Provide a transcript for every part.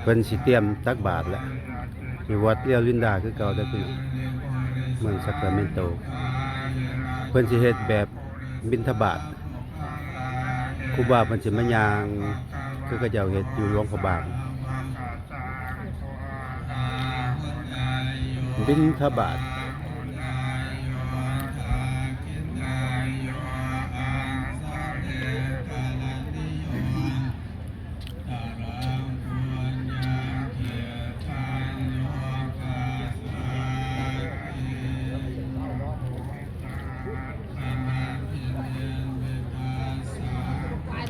เพิ่นสิเตรียมตักบาตรแล้วอยู่วัดเลียวลินดาคือเก่าเด้อพี่น้องเมืองซัคราเมนโตเพิ่นสิเฮ็ดแบบบิณฑบาตครูบาเพิ่นสิมาย่างคือเขาเจ้าเฮ็ดอยู่หลวงพระบางบิณฑบาต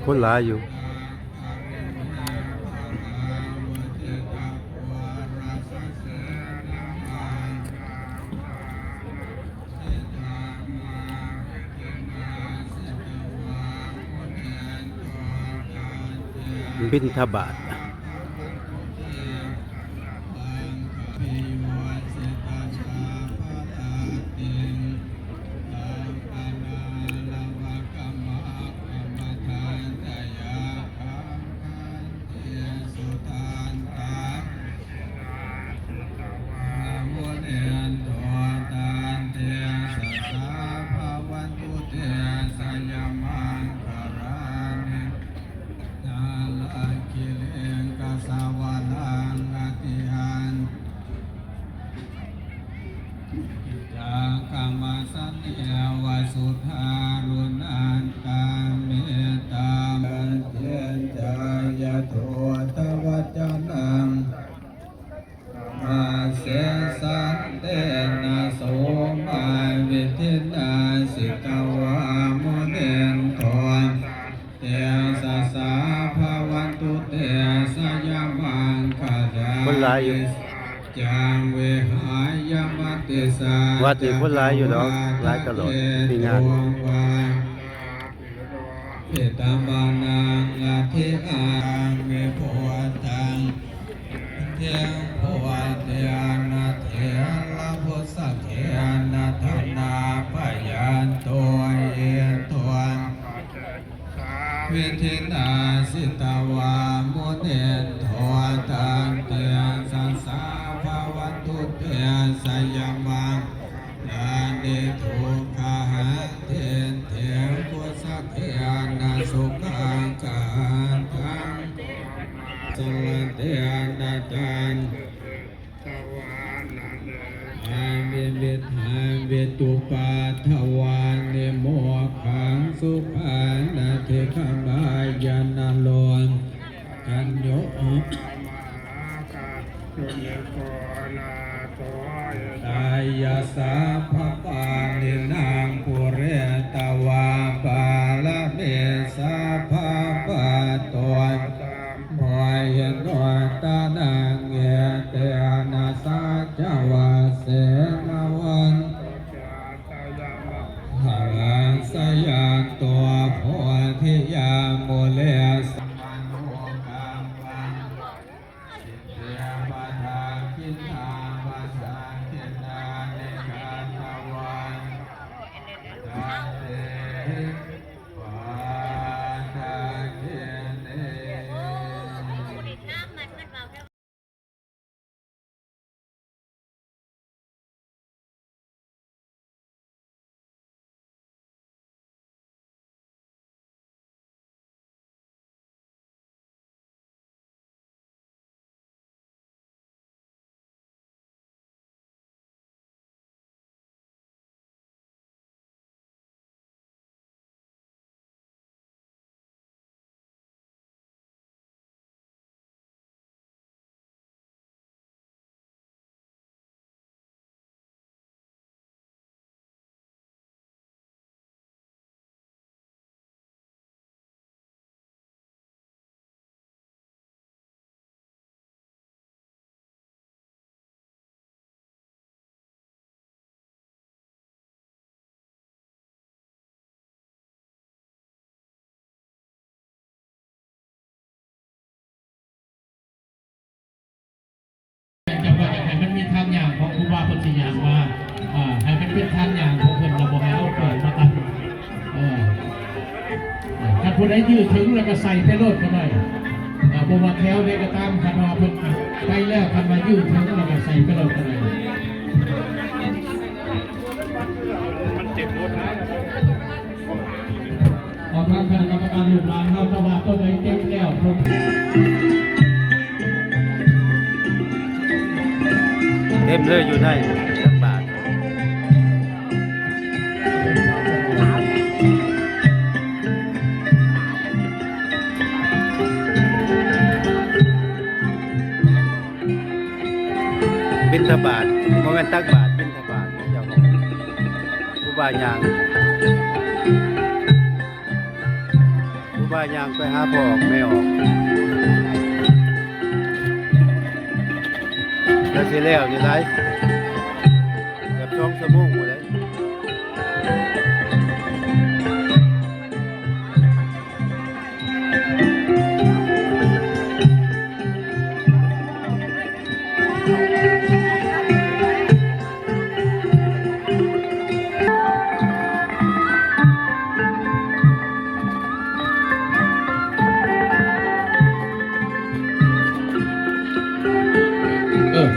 คนหลายอยู่บิณฑบาตคนหลายอยู่วัดนี่คนหลายอยู่ดอกหลายตลอดมีงานเอตมานังอาทิอาเมโพตังเทียงโพเทียนาเทียละพุสเทียนาธนาปยันตัวเอตัววิธินาสิตาวามุเนนโทตังเตียงสัสสะภาวันตุเตียงสยามังลานิทุกขหะเทนเทียงพุสเทียนาสุขังกันทังสลันเทียนาจันวิเวตุปาทวานิโมขังสุขันนาเทขมายานาโลนกันโยตายาสาภปานินางปุเรตวาปาลเมสาภาปะตวนพอยนวตานังเยเตนะสัจวาเสนาวันหาสยานตัวโพธิยาโมเลสมันมีทางอย่างของครูบาพุทธิยามว่าให้มันเป็นทางอย่างของเพิ่นระบบให้เอาเปิดมาตั้งถ้าผู้ใดยืดถึงแล้วก็ใส่ไปโลดก็ได้บ่ว่าแถวใดก็ตามคันว่าเพิ่น แล้วคันมายืดทั้งเราก็ใส่กระโดดอะไรขอทางคณะกรรมการลูกหลานเข้าสมาต้นไม้เต็มแล้วทุก เต็มเลยอยู่ในจักบาทบิณฑบาตโมเมนตักบาทบิณฑบาตเจ้าของผู้บายางไปหาพ่อออกไม่ออกแล้วสิแล้วนี่ไรเกือบ2 ชั่วโมงหมดเลย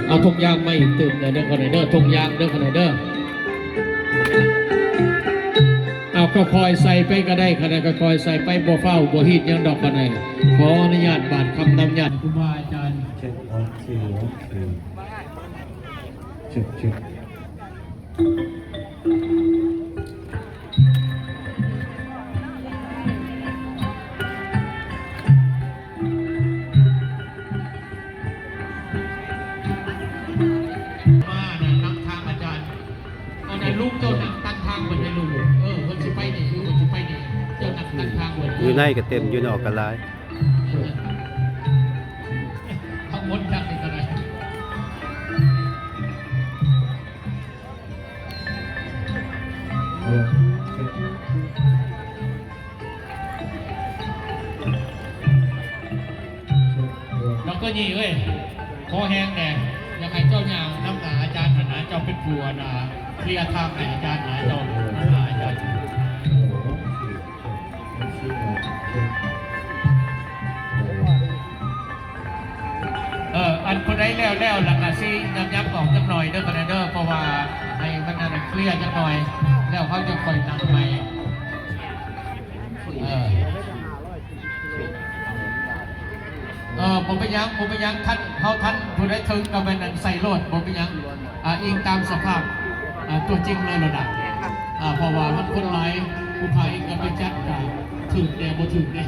เอาทงยางมาอีกตื่นเลยเด้อคนไหนเด้อทงยางเด้อคนไหนเด้อเอาก็คอยใส่ไปก็ได้คนไหนก็คอยใส่ไปบ่เฝ้าบ่ฮีดยังดอกคนไหนขออนุญาตบาทคำนำญาติครูบาอาจารย์เช็คออนสีเช็คลูกเจ้าหนักตั้งทางเหมือนในลูกคนสิไปนี่คนสิไปนี่เจ้าหนักตั้งทางเหมือนอยู่ในก็เต็มอยู่นอกก็หลายทั้งหมดจักนี่ก็ได้แล้วก็ยี่เว้ยคอแห้งแดงยังไงเจ้าอย่างน้ำหนาอาจารย์หนาเจ้าเป็นผัวนาเคลียร์ทางไหนอาจารย์หนาเจ้าน้ำหนาอาจารย์อันคนได้แล้วหลังซียับออกจังหน่อยเด้อคนเด้อเพราะว่าไอ้มันนั่นเคลียร์จังหน่อยแล้วเขาจะคอยนำไปผมไปยังท่านเขาท่านผู้ได้ถึงกับเป็นใส่โลดผมไปยังอิงตามสภาพตัวจริงเลยระดับเพราะว่ามันคนร้ายผู้พายก็ไปจัดกับถึงเนี่ยบ่ถึงเนี่ย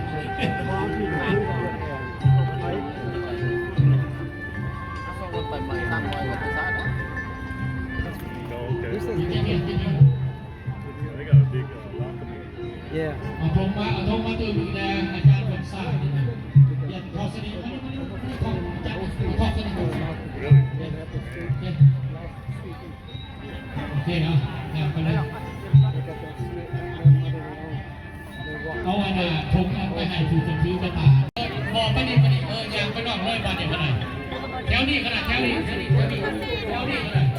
เอาทงมาตัวอีกแล้วอาจารย์คนสร้างอย่าพอสนิทไม่ต้องจัดพอสนิทโอเคเอาไปเลยเอาไว้นะทงเอาไปให้ถูกถือไปตาพอไปนี่ยังไปนอกร้อยบาทเนี่ยขนาดแถวนี้ขนาดแถวนี้ขนาด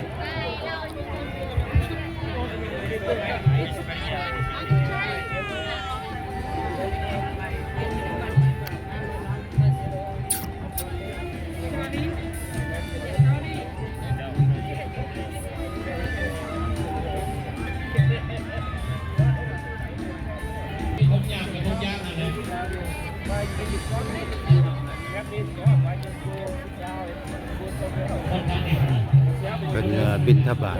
เป็นบิณฑบาต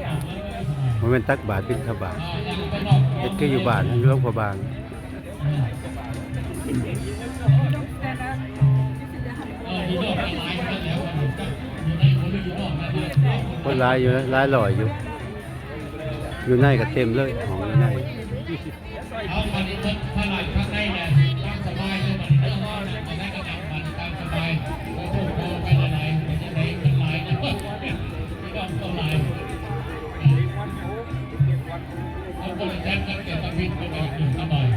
โมเมนตักบาทบิณฑบาตเฮ็ดก็อยู่บ้านหลวงพ่อบางคนร้ายอยู่นะร้ายลอยอยู่ในก็เต็มเลยของอยู่ในเอาตอนนี้ถ้าหลังข้างในเนี่ยตั้งสบายเลยมันเรื่องว่าเนี่ยมันได้กระดับมันตามสบายโอ้โหไปไหนมันจะไหนเป็นลายนะที่ต้องต้องลายเอาคนละแท่นกันเกี่ยวกับพิษก็ไปหนึ่งสบาย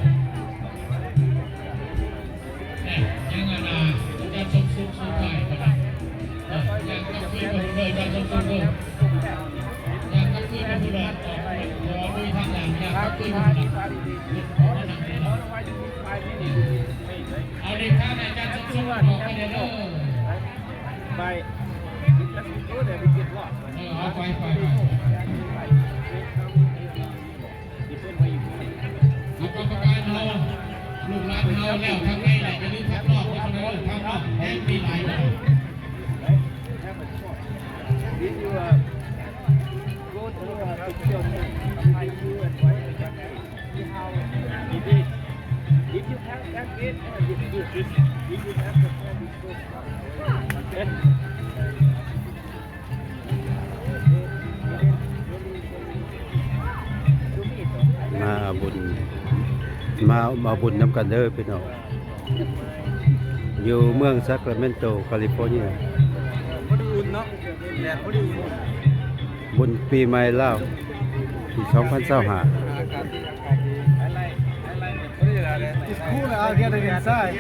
เนี่ยยังไงนะจะสมสุขสุขใจก็ได้ยังก็คุยกันเลยจะสมสุขเลยยังก็คุยกันเลยรอคุยทางหลังยังก็คุยกันเอาเด็กข้างในการสมสุขบอกไปเลยเด้อ เอาไปเอากรรมการเราลูกหลานเราแล้วทางในไหนจะรีบทำรอบทางนอกแห้งปีไหลเลย มาเอาบุญมาบุญนำกันเด้อพี่น้องอยู่เมืองซัคราเมนโตแคลิฟอร์เนียบุญปีใหม่ลาวปี2025 Cool, I'll get it inside.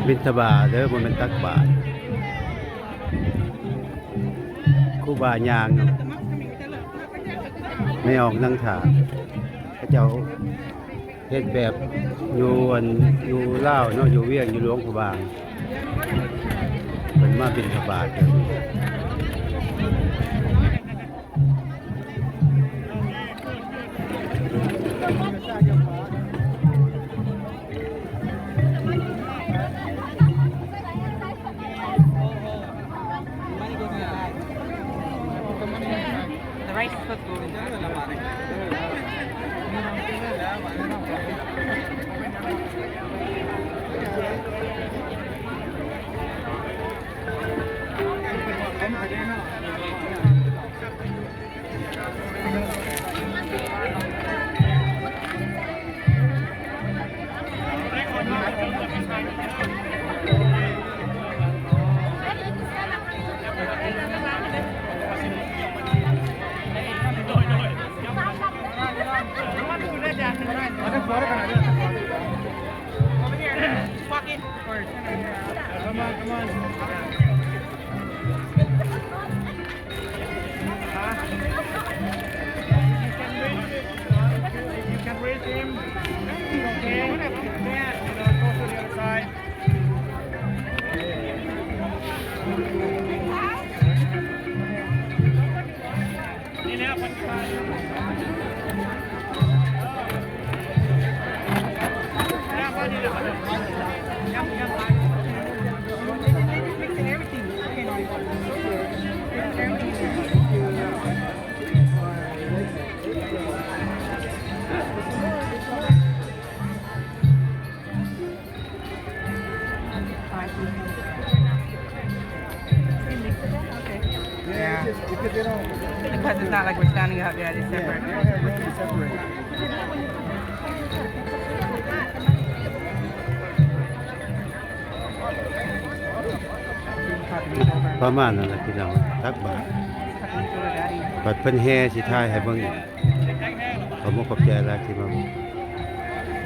บิณฑบาตเด้อบ่แม่นตักบาตรครูบาย่างเนาะไม่ออกนั่งถาเขาเจ้าเฮ็ดแบบอยู่ลาวเนาะอยู่เวียงอยู่หลวงพระบางเพิ่นมาบิณฑบาตเด้อ ทั้งตัวได้ขนาดนี้ทั้งตัว Come on, come on. You can raise him. Okay. Yeah. Go to the other side. Ini apa? Apa ni? Yang mixing everything. Yeah. Because they don't. Because it's not like we're standing out there, it's separate. Separate. ประมาณนั้นแหละพี่น้องตักบาท Cutting through the daddy. บัดเพิ่นแห่สิทายให้เบิ่งอีกขอบคุณขอบใจหลายที่มาเบิ่ง